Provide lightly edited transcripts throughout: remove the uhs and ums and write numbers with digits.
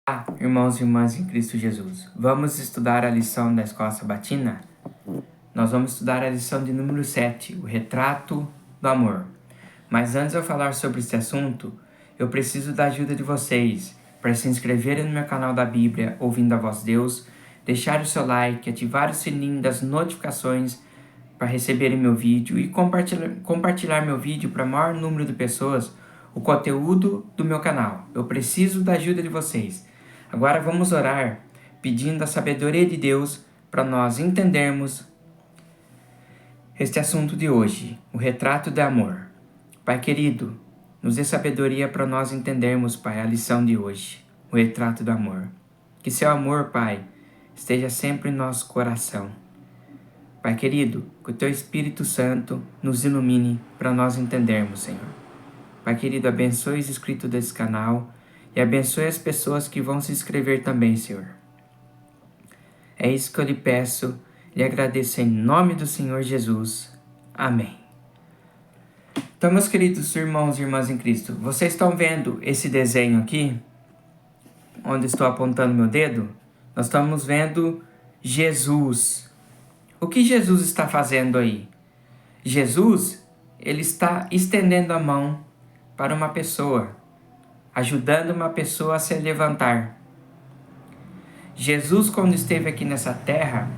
Olá, irmãos e irmãs em Cristo Jesus. Vamos estudar a lição da Escola Sabatina? Nós vamos estudar a lição de número 7, o retrato do amor. Mas antes de eu falar sobre este assunto, eu preciso da ajuda de vocês para se inscreverem no meu canal da Bíblia, Ouvindo a Voz de Deus, deixar o seu like, ativar o sininho das notificações para receberem meu vídeo e compartilhar meu vídeo para o maior número de pessoas, o conteúdo do meu canal. Eu preciso da ajuda de vocês. Agora vamos orar, pedindo a sabedoria de Deus para nós entendermos este assunto de hoje, o retrato de amor. Pai querido, nos dê sabedoria para nós entendermos, Pai, a lição de hoje, o retrato do amor. Que seu amor, Pai, esteja sempre em nosso coração. Pai querido, que o Teu Espírito Santo nos ilumine para nós entendermos, Senhor. Pai querido, abençoe os inscritos desse canal e abençoe as pessoas que vão se inscrever também, Senhor. É isso que eu lhe peço, lhe agradeço em nome do Senhor Jesus. Amém. Então, meus queridos irmãos e irmãs em Cristo, vocês estão vendo esse desenho aqui? Onde estou apontando meu dedo? Nós estamos vendo Jesus. O que Jesus está fazendo aí? Jesus, ele está estendendo a mão para uma pessoa, ajudando uma pessoa a se levantar. Jesus, quando esteve aqui nessa terra,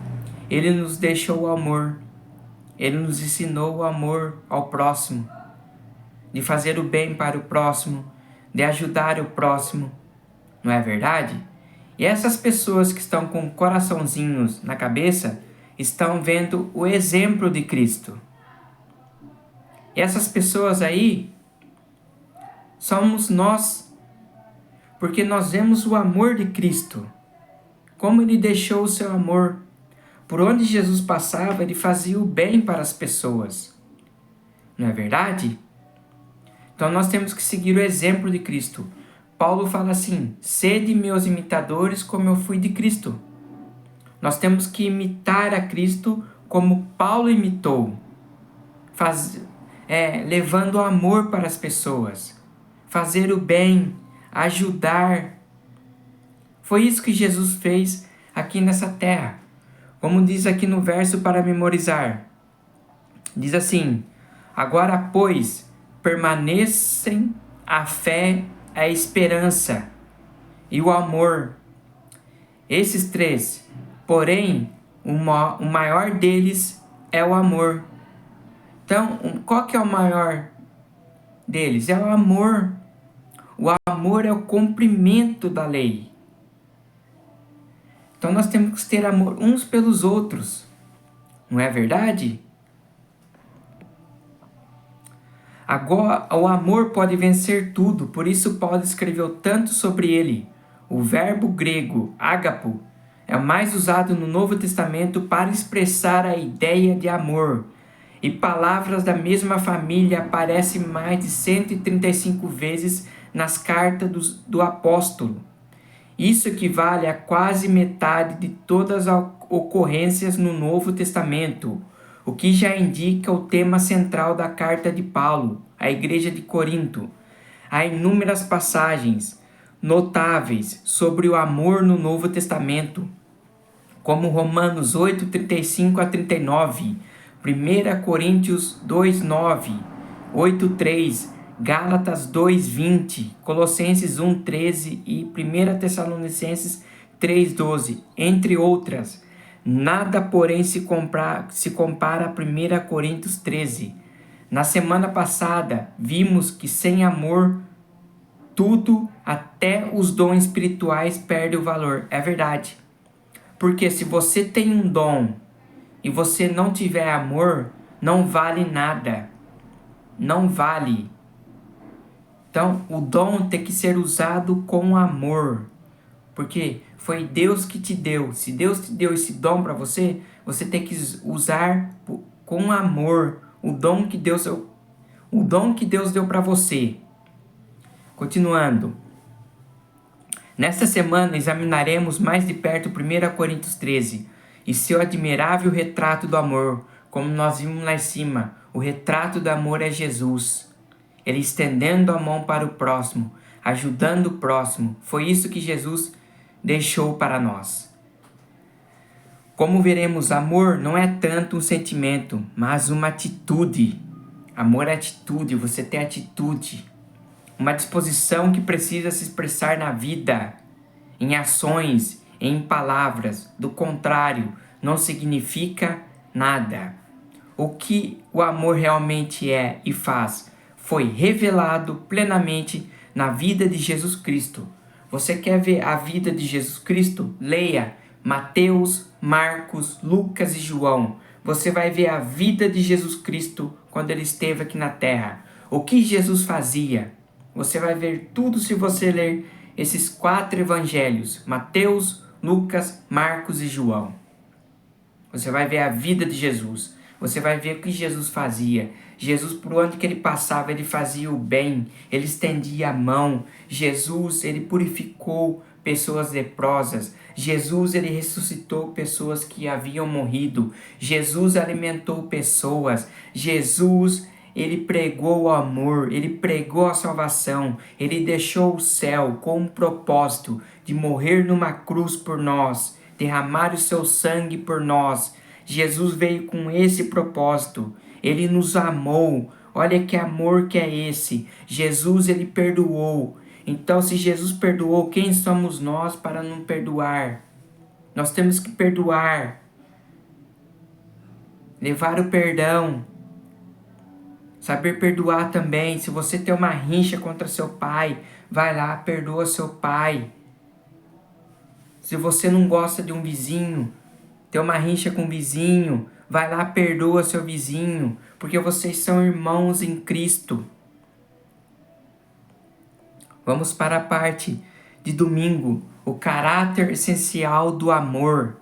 ele nos deixou o amor. Ele nos ensinou o amor ao próximo, de fazer o bem para o próximo, de ajudar o próximo. Não é verdade? E essas pessoas que estão com coraçãozinhos na cabeça estão vendo o exemplo de Cristo. E essas pessoas aí somos nós, porque nós vemos o amor de Cristo, como Ele deixou o seu amor. Por onde Jesus passava, Ele fazia o bem para as pessoas. Não é verdade? Então nós temos que seguir o exemplo de Cristo. Paulo fala assim: sede meus imitadores como eu fui de Cristo. Nós temos que imitar a Cristo como Paulo imitou, levando o amor para as pessoas, fazer o bem, ajudar. Foi isso que Jesus fez aqui nessa terra. Como diz aqui no verso para memorizar. Diz assim: agora, pois, permanecem a fé, a esperança e o amor. Esses três. Porém, o maior deles é o amor. Então, qual que é o maior deles? É o amor. O amor é o cumprimento da lei. Então nós temos que ter amor uns pelos outros. Não é verdade? Agora, o amor pode vencer tudo, por isso Paulo escreveu tanto sobre ele. O verbo grego, ágapo, é o mais usado no Novo Testamento para expressar a ideia de amor. E palavras da mesma família aparecem mais de 135 vezes nas cartas do apóstolo. Isso equivale a quase metade de todas as ocorrências no Novo Testamento, o que já indica o tema central da carta de Paulo à igreja de Corinto. Há inúmeras passagens notáveis sobre o amor no Novo Testamento, como Romanos 8, 35 a 39, 1 Coríntios 2, 9, 8, 3, Gálatas 2, 20, Colossenses 1, 13 e 1 Tessalonicenses 3, 12, entre outras. Nada, porém, se compara a 1 Coríntios 13. Na semana passada, vimos que sem amor, tudo, até os dons espirituais, perde o valor. É verdade. Porque se você tem um dom e você não tiver amor, não vale nada. Não vale. Então, o dom tem que ser usado com amor. Porque foi Deus que te deu. Se Deus te deu esse dom para você, você tem que usar com amor o dom que Deus deu para você. Continuando. Nesta semana examinaremos mais de perto 1 Coríntios 13 e seu admirável retrato do amor, como nós vimos lá em cima. O retrato do amor é Jesus. Ele estendendo a mão para o próximo, ajudando o próximo. Foi isso que Jesus deixou para nós. Como veremos, amor não é tanto um sentimento, mas uma atitude. Amor é atitude, você tem atitude. Uma disposição que precisa se expressar na vida, em ações, em palavras. Do contrário, não significa nada. O que o amor realmente é e faz foi revelado plenamente na vida de Jesus Cristo. Você quer ver a vida de Jesus Cristo? Leia Mateus, Marcos, Lucas e João. Você vai ver a vida de Jesus Cristo quando ele esteve aqui na terra. O que Jesus fazia? Você vai ver tudo se você ler esses 4 evangelhos: Mateus, Lucas, Marcos e João. Você vai ver a vida de Jesus. Você vai ver o que Jesus fazia. Jesus, por onde que ele passava, ele fazia o bem. Ele estendia a mão. Jesus, ele purificou pessoas leprosas. Jesus, ele ressuscitou pessoas que haviam morrido. Jesus alimentou pessoas. Jesus, ele pregou o amor. Ele pregou a salvação. Ele deixou o céu com um propósito de morrer numa cruz por nós, derramar o seu sangue por nós. Jesus veio com esse propósito. Ele nos amou. Olha que amor que é esse. Jesus, ele perdoou. Então, se Jesus perdoou, quem somos nós para não perdoar? Nós temos que perdoar. Levar o perdão. Saber perdoar também. Se você tem uma rincha contra seu pai, vai lá, perdoa seu pai. Se você não gosta de um vizinho, tem uma rincha com o vizinho, vai lá, perdoa seu vizinho, porque vocês são irmãos em Cristo. Vamos para a parte de domingo, o caráter essencial do amor.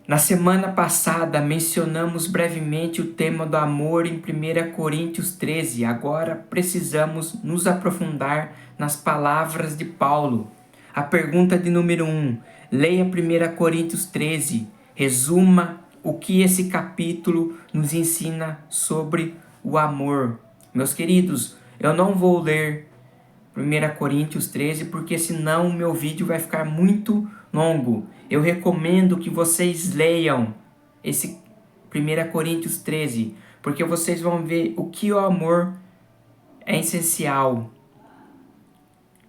Na semana passada mencionamos brevemente o tema do amor em 1 Coríntios 13. Agora precisamos nos aprofundar nas palavras de Paulo. A pergunta de número 1. Leia 1 Coríntios 13. Resuma o que esse capítulo nos ensina sobre o amor. Meus queridos, eu não vou ler 1 Coríntios 13 porque senão o meu vídeo vai ficar muito longo. Eu recomendo que vocês leiam esse 1 Coríntios 13, porque vocês vão ver o que o amor é essencial.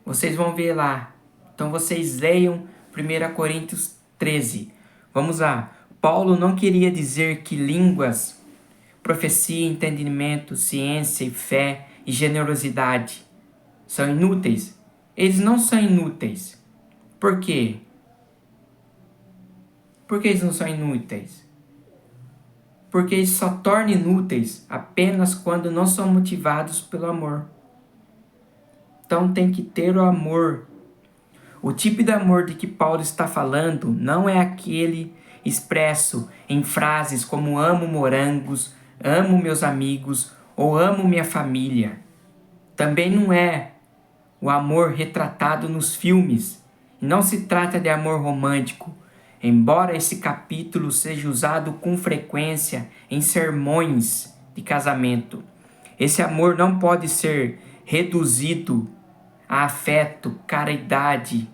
Vocês vão ver lá. Então vocês leiam 1 Coríntios 13. Vamos lá. Paulo não queria dizer que línguas, profecia, entendimento, ciência e fé e generosidade são inúteis. Eles não são inúteis. Por quê? Por que eles não são inúteis? Porque eles só tornam inúteis apenas quando não são motivados pelo amor. Então tem que ter o amor. O tipo de amor de que Paulo está falando não é aquele expresso em frases como amo morangos, amo meus amigos ou amo minha família. Também não é o amor retratado nos filmes. E não se trata de amor romântico, embora esse capítulo seja usado com frequência em sermões de casamento. Esse amor não pode ser reduzido a afeto, caridade,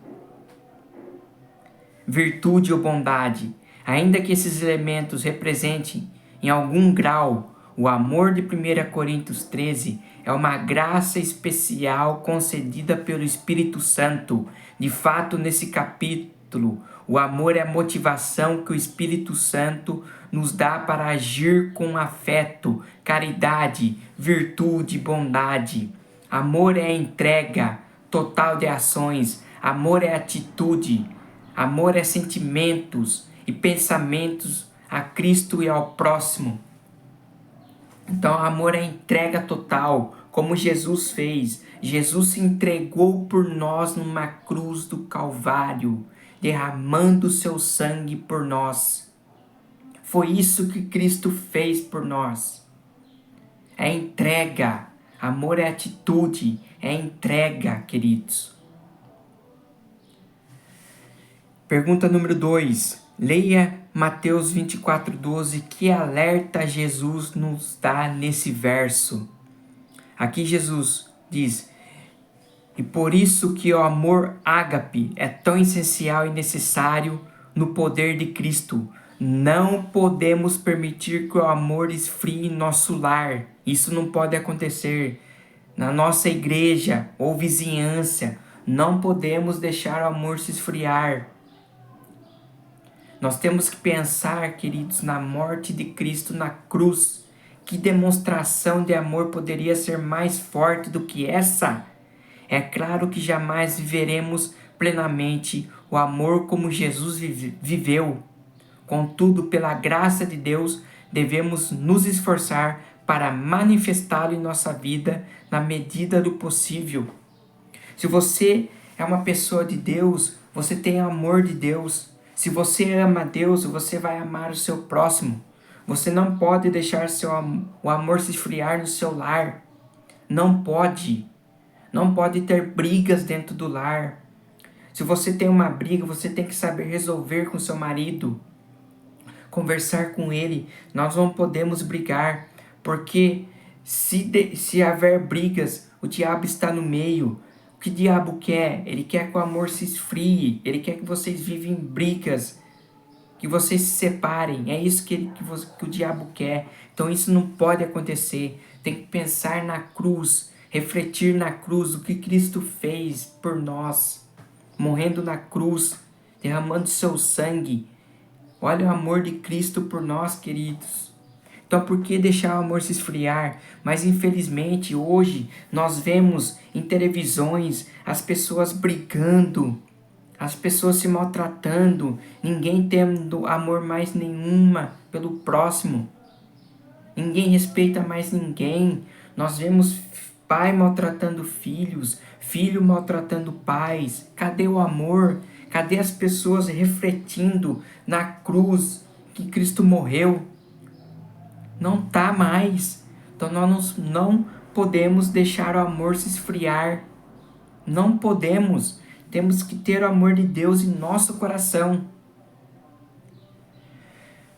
virtude ou bondade. Ainda que esses elementos representem em algum grau o amor de 1 Coríntios 13, é uma graça especial concedida pelo Espírito Santo. De fato, nesse capítulo, o amor é a motivação que o Espírito Santo nos dá para agir com afeto, caridade, virtude, bondade. Amor é a entrega total de ações. Amor é atitude. Amor é sentimentos e pensamentos a Cristo e ao próximo. Então, amor é entrega total, como Jesus fez. Jesus se entregou por nós numa cruz do Calvário, derramando seu sangue por nós. Foi isso que Cristo fez por nós. É entrega. Amor é atitude, é entrega, queridos. Pergunta número 2. Leia Mateus 24:12, que alerta Jesus nos dá nesse verso. Aqui Jesus diz: E por isso que o amor ágape é tão essencial e necessário no poder de Cristo. Não podemos permitir que o amor esfrie em nosso lar. Isso não pode acontecer. Na nossa igreja ou vizinhança, não podemos deixar o amor se esfriar. Nós temos que pensar, queridos, na morte de Cristo na cruz. Que demonstração de amor poderia ser mais forte do que essa? É claro que jamais viveremos plenamente o amor como Jesus viveu. Contudo, pela graça de Deus, devemos nos esforçar para manifestá-lo em nossa vida na medida do possível. Se você é uma pessoa de Deus, você tem amor de Deus. Se você ama Deus, você vai amar o seu próximo. Você não pode deixar o amor se esfriar no seu lar. Não pode. Não pode ter brigas dentro do lar. Se você tem uma briga, você tem que saber resolver com seu marido. Conversar com ele. Nós não podemos brigar, porque se haver brigas, o diabo está no meio. O que o diabo quer? Ele quer que o amor se esfrie. Ele quer que vocês vivem em brigas, que vocês se separem. É isso que o diabo quer. Então isso não pode acontecer. Tem que pensar na cruz, refletir na cruz o que Cristo fez por nós, morrendo na cruz, derramando seu sangue. Olha o amor de Cristo por nós, queridos. Então por que deixar o amor se esfriar? Mas infelizmente hoje nós vemos em televisões as pessoas brigando, as pessoas se maltratando, ninguém tendo amor mais nenhuma pelo próximo. Ninguém respeita mais ninguém. Nós vemos pai maltratando filhos, filho maltratando pais. Cadê o amor? Cadê as pessoas refletindo na cruz que Cristo morreu? Não tá mais. Então nós não podemos deixar o amor se esfriar. Não podemos. Temos que ter o amor de Deus em nosso coração.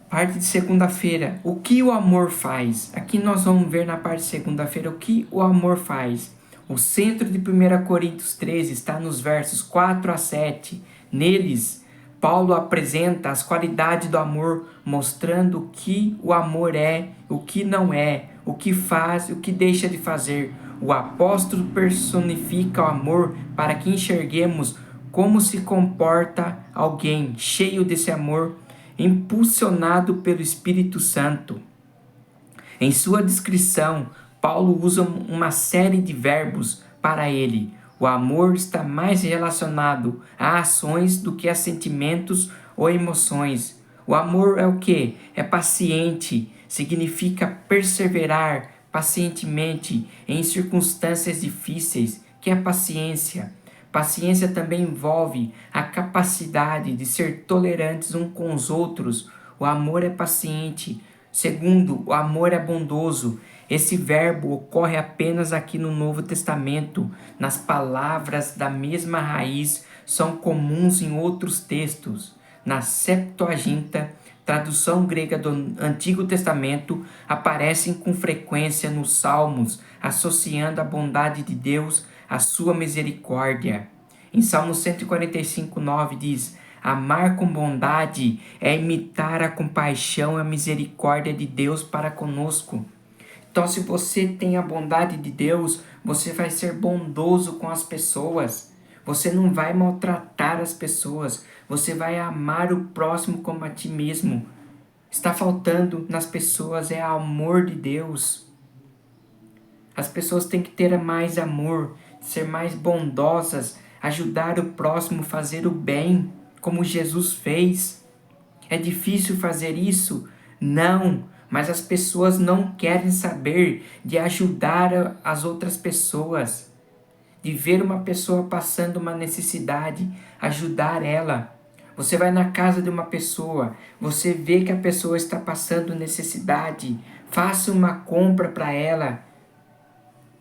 Parte de segunda-feira. O que o amor faz? Aqui nós vamos ver na parte de segunda-feira o que o amor faz. O centro de 1 Coríntios 13 está nos versos 4 a 7. Neles, Paulo apresenta as qualidades do amor, mostrando o que o amor é, o que não é, o que faz e o que deixa de fazer. O apóstolo personifica o amor para que enxerguemos como se comporta alguém cheio desse amor, impulsionado pelo Espírito Santo. Em sua descrição, Paulo usa uma série de verbos para ele. O amor está mais relacionado a ações do que a sentimentos ou emoções. O amor é o quê? É paciente, significa perseverar pacientemente em circunstâncias difíceis, que é paciência. Paciência também envolve a capacidade de ser tolerantes uns com os outros. O amor é paciente. Segundo, o amor é bondoso. Esse verbo ocorre apenas aqui no Novo Testamento. Nas palavras da mesma raiz são comuns em outros textos. Na Septuaginta, tradução grega do Antigo Testamento, aparecem com frequência nos Salmos, associando a bondade de Deus à sua misericórdia. Em Salmo 145:9 diz: amar com bondade é imitar a compaixão e a misericórdia de Deus para conosco. Então, se você tem a bondade de Deus, você vai ser bondoso com as pessoas. Você não vai maltratar as pessoas. Você vai amar o próximo como a ti mesmo. Está faltando nas pessoas é o amor de Deus. As pessoas têm que ter mais amor, ser mais bondosas, ajudar o próximo, fazer o bem, como Jesus fez. É difícil fazer isso? Não, mas as pessoas não querem saber de ajudar as outras pessoas, de ver uma pessoa passando uma necessidade, ajudar ela. Você vai na casa de uma pessoa, você vê que a pessoa está passando necessidade, faça uma compra para ela,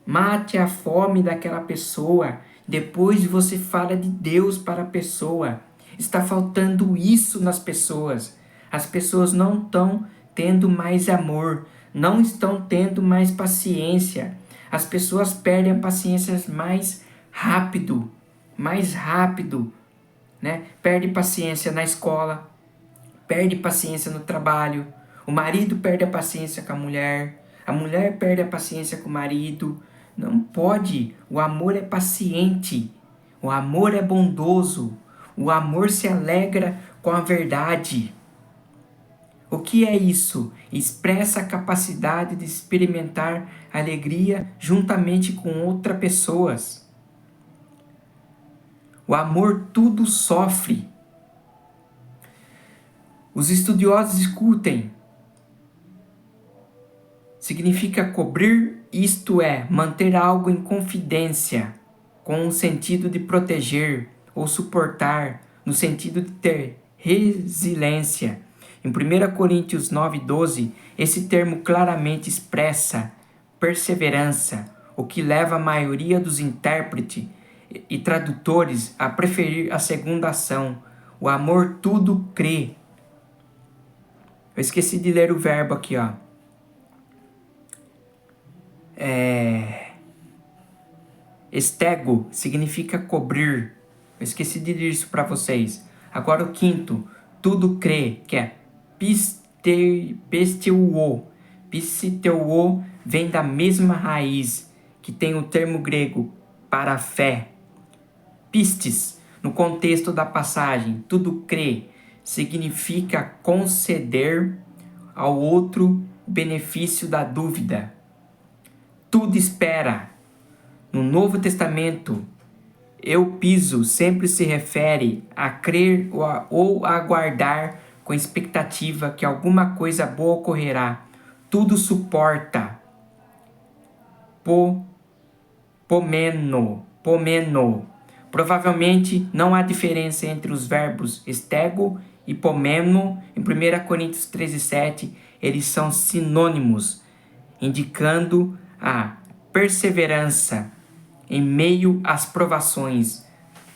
mate a fome daquela pessoa, depois você fala de Deus para a pessoa. Está faltando isso nas pessoas. As pessoas não estão tendo mais amor, não estão tendo mais paciência. As pessoas perdem a paciência mais rápido, mais rápido, né? Perde paciência na escola, perde paciência no trabalho, o marido perde a paciência com a mulher perde a paciência com o marido. Não pode, o amor é paciente, o amor é bondoso, o amor se alegra com a verdade. O que é isso? Expressa a capacidade de experimentar alegria juntamente com outras pessoas. O amor tudo sofre. Os estudiosos discutem. Significa cobrir, isto é, manter algo em confidência, com o sentido de proteger ou suportar, no sentido de ter resiliência. Em 1 Coríntios 9:12, esse termo claramente expressa perseverança, o que leva a maioria dos intérpretes e tradutores a preferir a segunda ação. O amor tudo crê. Eu esqueci de ler o verbo aqui, ó. Estego significa cobrir. Eu esqueci de dizer isso para vocês. Agora o quinto, tudo crê, que é pisteuo. Pisteuo vem da mesma raiz que tem o termo grego para fé. Pistes, no contexto da passagem, tudo crê, significa conceder ao outro o benefício da dúvida. Tudo espera. No Novo Testamento, eu piso sempre se refere a crer ou a aguardar com expectativa que alguma coisa boa ocorrerá. Tudo suporta. Pomeno. Provavelmente não há diferença entre os verbos estego e pomeno. Em 1 Coríntios 13:7, eles são sinônimos, indicando a perseverança em meio às provações.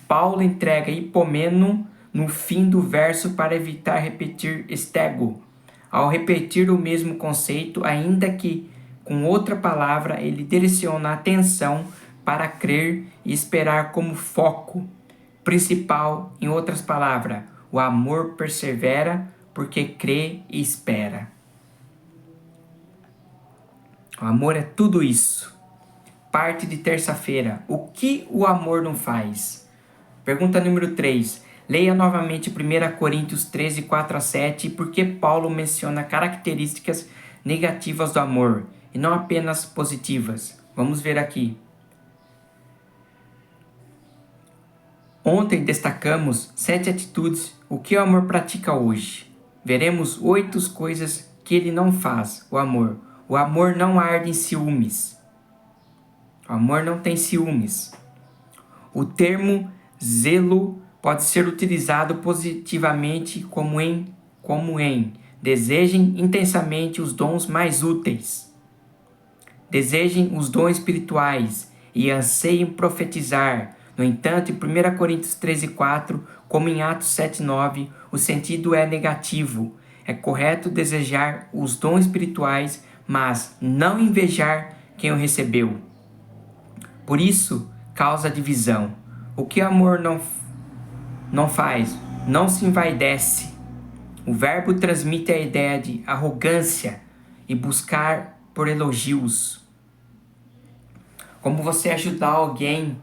Paulo entrega hipomeno no fim do verso para evitar repetir estego. Ao repetir o mesmo conceito, ainda que com outra palavra, ele direciona a atenção para crer e esperar como foco principal. Em outras palavras, o amor persevera porque crê e espera. O amor é tudo isso. Parte de terça-feira. O que o amor não faz? Pergunta número 3. Leia novamente 1 Coríntios 13, 4-7, porque Paulo menciona características negativas do amor e não apenas positivas. Vamos ver aqui. Ontem destacamos 7 atitudes, o que o amor pratica hoje. Veremos 8 coisas que ele não faz, o amor. O amor não arde em ciúmes. O amor não tem ciúmes. O termo zelo pode ser utilizado positivamente como em. Desejem intensamente os dons mais úteis. Desejem os dons espirituais e anseiem profetizar. No entanto, em 1 Coríntios 13:4, como em Atos 7:9, o sentido é negativo. É correto desejar os dons espirituais, mas não invejar quem o recebeu. Por isso, causa divisão. O que o amor não faz? Não se envaidece. O verbo transmite a ideia de arrogância e buscar por elogios. Como você ajuda alguém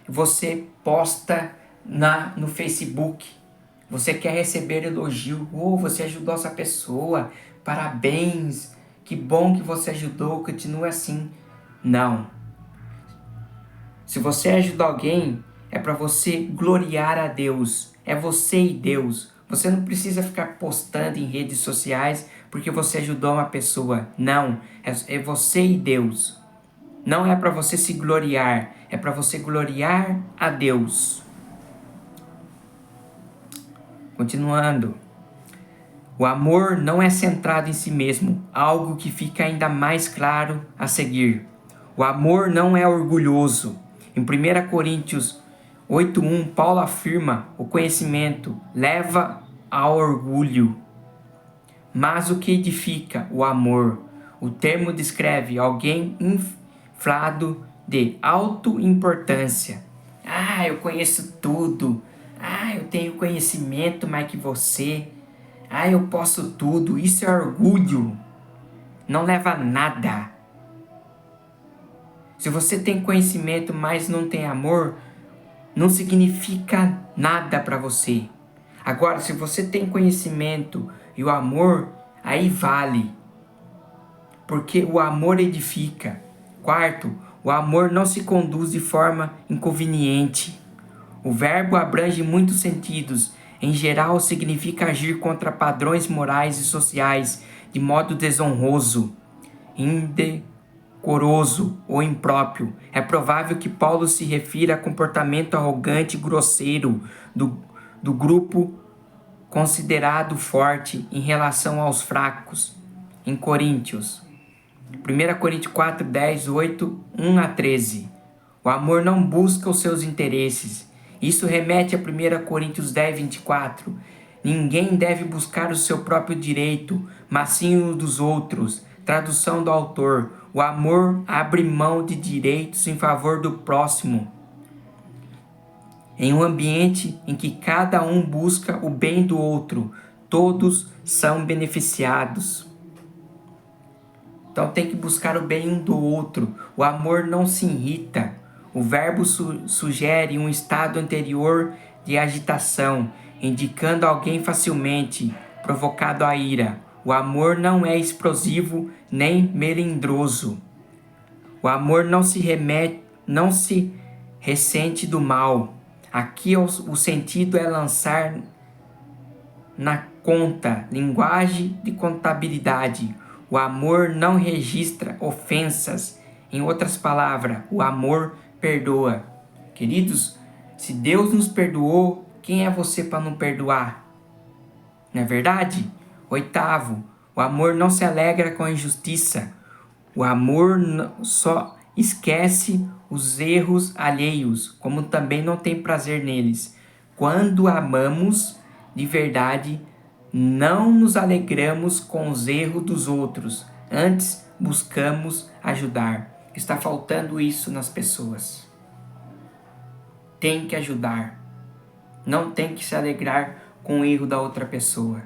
e você posta no Facebook. Você quer receber elogio. Você ajudou essa pessoa. Parabéns. Que bom que você ajudou. Continue assim. Não. Se você ajuda alguém, é para você gloriar a Deus. É você e Deus. Você não precisa ficar postando em redes sociais porque você ajudou uma pessoa. Não. É você e Deus. Não é para você se gloriar. É para você gloriar a Deus. Continuando. O amor não é centrado em si mesmo. Algo que fica ainda mais claro a seguir. O amor não é orgulhoso. Em 1 Coríntios 8:1, Paulo afirma: o conhecimento leva ao orgulho. Mas o que edifica? O amor. O termo descreve alguém inflado de autoimportância. Ah, eu conheço tudo. Ah, eu tenho conhecimento mais que você. Ah, eu posso tudo. Isso é orgulho. Não leva a nada. Se você tem conhecimento, mas não tem amor, não significa nada para você. Agora, se você tem conhecimento e o amor, aí vale. Porque o amor edifica. Quarto, o amor não se conduz de forma inconveniente. O verbo abrange muitos sentidos. Em geral, significa agir contra padrões morais e sociais de modo desonroso, indecoroso ou impróprio. É provável que Paulo se refira a comportamento arrogante e grosseiro do grupo considerado forte em relação aos fracos. Em Coríntios. 1 Coríntios 4, 10, 8, 1 a 13. O amor não busca os seus interesses. Isso remete a 1 Coríntios 10, 24. Ninguém deve buscar o seu próprio direito, mas sim o dos outros. Tradução do autor. O amor abre mão de direitos em favor do próximo. Em um ambiente em que cada um busca o bem do outro, todos são beneficiados. Então tem que buscar o bem um do outro. O amor não se irrita. O verbo sugere um estado anterior de agitação, indicando alguém facilmente provocado à ira. O amor não é explosivo nem melindroso. O amor não se ressente do mal. Aqui o sentido é lançar na conta, linguagem de contabilidade. O amor não registra ofensas. Em outras palavras, o amor perdoa. Queridos, se Deus nos perdoou, quem é você para não perdoar? Não é verdade? Oitavo, o amor não se alegra com a injustiça. O amor só esquece os erros alheios, como também não tem prazer neles. Quando amamos de verdade, não nos alegramos com os erros dos outros, antes buscamos ajudar. Está faltando isso nas pessoas. Tem que ajudar. Não tem que se alegrar com o erro da outra pessoa.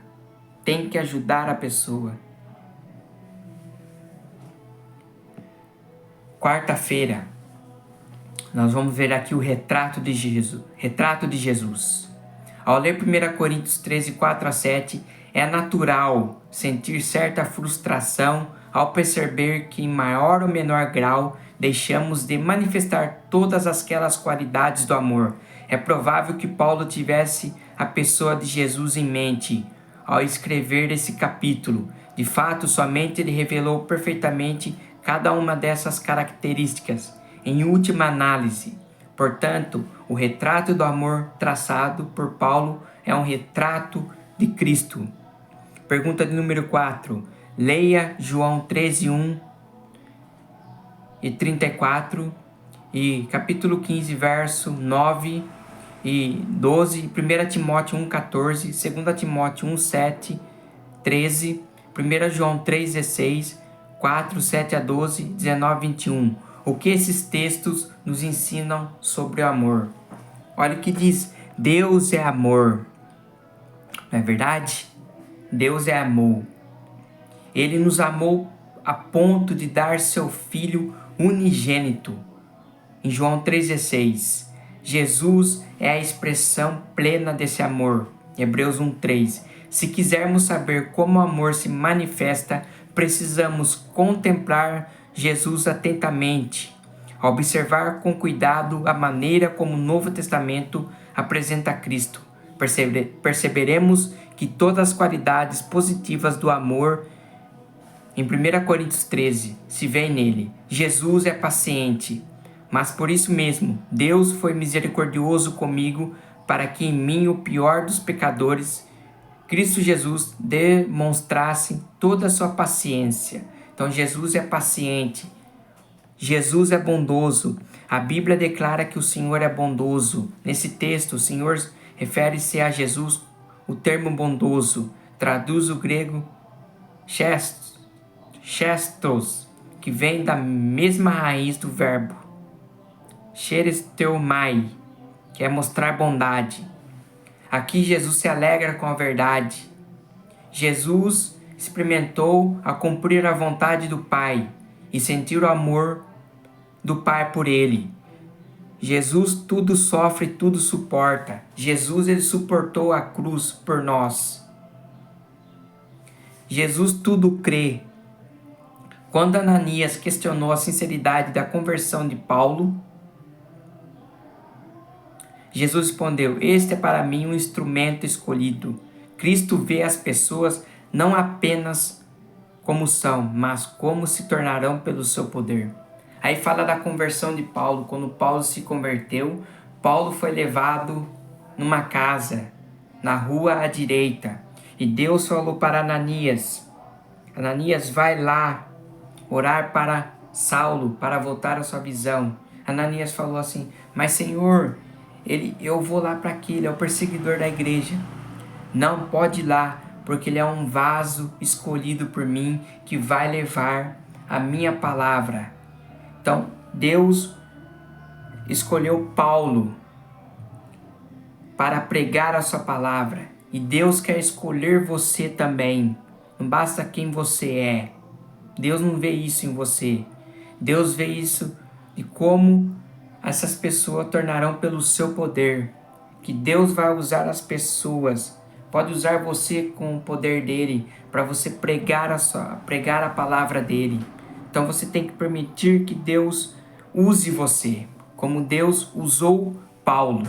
Tem que ajudar a pessoa. Quarta-feira, nós vamos ver aqui o retrato de Jesus. Retrato de Jesus. Ao ler 1 Coríntios 13, 4 a 7, é natural sentir certa frustração ao perceber que em maior ou menor grau deixamos de manifestar todas aquelas qualidades do amor. É provável que Paulo tivesse a pessoa de Jesus em mente ao escrever esse capítulo. De fato, somente ele revelou perfeitamente cada uma dessas características. Em última análise, portanto, o retrato do amor traçado por Paulo é um retrato de Cristo. Pergunta de número 4. Leia João 13, 1 e 34 e capítulo 15, verso 9 e 12, 1 Timóteo 1, 14, 2 Timóteo 1, 7, 13, 1 João 3, 16, 4, 7 a 12, 19, 21. O que esses textos nos ensinam sobre o amor? Olha o que diz: Deus é amor. Não é verdade? Deus é amor. Ele nos amou a ponto de dar seu Filho unigênito. Em João 3,16, Jesus é a expressão plena desse amor. Hebreus 1,3. Se quisermos saber como o amor se manifesta, precisamos contemplar Jesus atentamente, observar com cuidado a maneira como o Novo Testamento apresenta Cristo. Perceberemos que todas as qualidades positivas do amor em 1 Coríntios 13 se vê nele. Jesus é paciente, mas por isso mesmo Deus foi misericordioso comigo para que em mim, o pior dos pecadores, Cristo Jesus demonstrasse toda a sua paciência. Então Jesus é paciente, Jesus é bondoso. A Bíblia declara que o Senhor é bondoso. Nesse texto, o Senhor refere-se a Jesus. O termo bondoso traduz o grego chestos, que vem da mesma raiz do verbo Cheresteomai, que é mostrar bondade. Aqui Jesus se alegra com a verdade. Jesus experimentou a cumprir a vontade do Pai e sentir o amor do Pai por ele. Jesus tudo sofre, tudo suporta. Jesus, ele suportou a cruz por nós. Jesus tudo crê. Quando Ananias questionou a sinceridade da conversão de Paulo, Jesus respondeu: este é para mim um instrumento escolhido. Cristo vê as pessoas não apenas como são, mas como se tornarão pelo seu poder. Aí fala da conversão de Paulo. Quando Paulo se converteu, Paulo foi levado numa casa, na rua à direita. E Deus falou para Ananias: Ananias, vai lá orar para Saulo, para voltar à sua visão. Ananias falou assim: mas Senhor, eu vou lá para aqui, ele é o perseguidor da igreja. Não pode ir lá, porque ele é um vaso escolhido por mim que vai levar a minha palavra. Então, Deus escolheu Paulo para pregar a sua palavra. E Deus quer escolher você também. Não basta quem você é. Deus não vê isso em você. Deus vê isso de como essas pessoas tornarão pelo seu poder. Que Deus vai usar as pessoas. Pode usar você com o poder dele para você pregar a palavra dele. Então você tem que permitir que Deus use você, como Deus usou Paulo.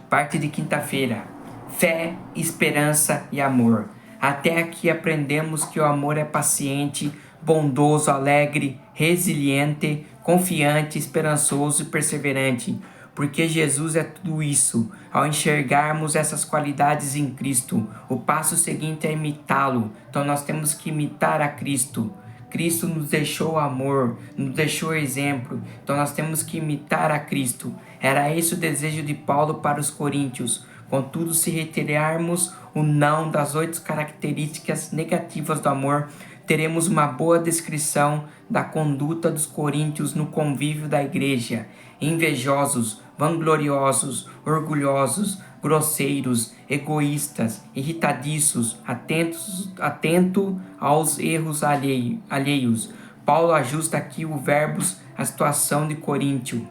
Parte de quinta-feira: fé, esperança e amor. Até aqui aprendemos que o amor é paciente, bondoso, alegre, resiliente, confiante, esperançoso e perseverante. Porque Jesus é tudo isso. Ao enxergarmos essas qualidades em Cristo, o passo seguinte é imitá-lo. Então nós temos que imitar a Cristo. Cristo nos deixou amor, nos deixou exemplo. Então nós temos que imitar a Cristo. Era esse o desejo de Paulo para os coríntios. Contudo, se retirarmos o não das 8 características negativas do amor, teremos uma boa descrição da conduta dos coríntios no convívio da igreja: invejosos, vangloriosos, orgulhosos, grosseiros, egoístas, irritadiços, atento aos erros alheios. Paulo ajusta aqui o verbos à situação de Coríntio.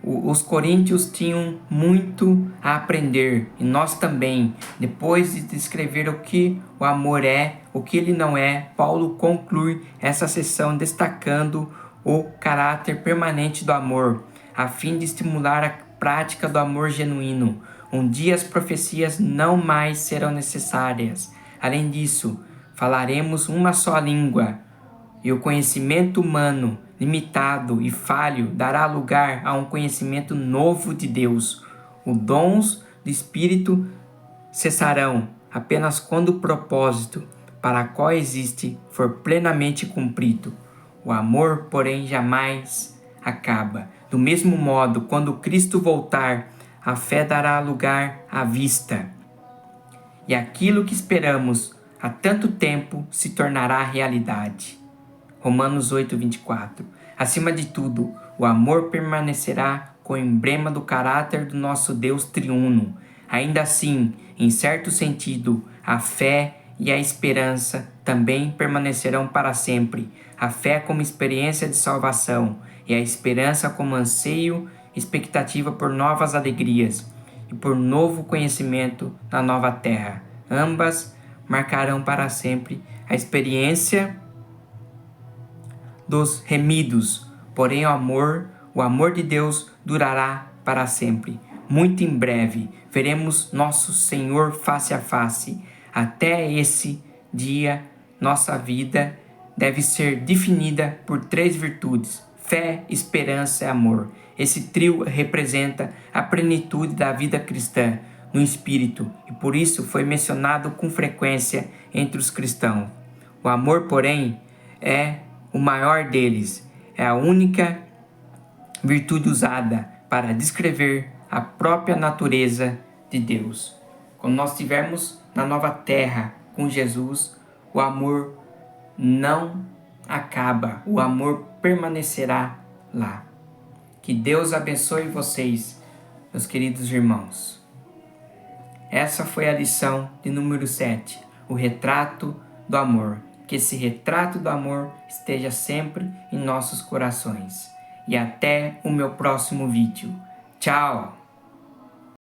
Os coríntios tinham muito a aprender, e nós também. Depois de descrever o que o amor é, o que ele não é, Paulo conclui essa sessão destacando o caráter permanente do amor, a fim de estimular a prática do amor genuíno. Um dia as profecias não mais serão necessárias. Além disso, falaremos uma só língua, e o conhecimento humano, limitado e falho, dará lugar a um conhecimento novo de Deus. Os dons do Espírito cessarão apenas quando o propósito para qual existe for plenamente cumprido. O amor, porém, jamais acaba. Do mesmo modo, quando Cristo voltar, a fé dará lugar à vista. E aquilo que esperamos há tanto tempo se tornará realidade. Romanos 8:24. Acima de tudo, o amor permanecerá com o emblema do caráter do nosso Deus triuno. Ainda assim, em certo sentido, a fé e a esperança também permanecerão para sempre. A fé como experiência de salvação e a esperança como anseio, expectativa por novas alegrias e por novo conhecimento na nova terra. Ambas marcarão para sempre a experiência dos remidos, porém o amor de Deus durará para sempre. Muito em breve veremos nosso Senhor face a face. Até esse dia, nossa vida deve ser definida por 3 virtudes: fé, esperança e amor. Esse trio representa a plenitude da vida cristã no Espírito e por isso foi mencionado com frequência entre os cristãos. O amor, porém, é o maior deles. É a única virtude usada para descrever a própria natureza de Deus. Quando nós estivermos na nova terra com Jesus, o amor não acaba. O amor permanecerá lá. Que Deus abençoe vocês, meus queridos irmãos. Essa foi a lição de número 7, o retrato do amor. Que esse retrato do amor esteja sempre em nossos corações. E até o meu próximo vídeo. Tchau!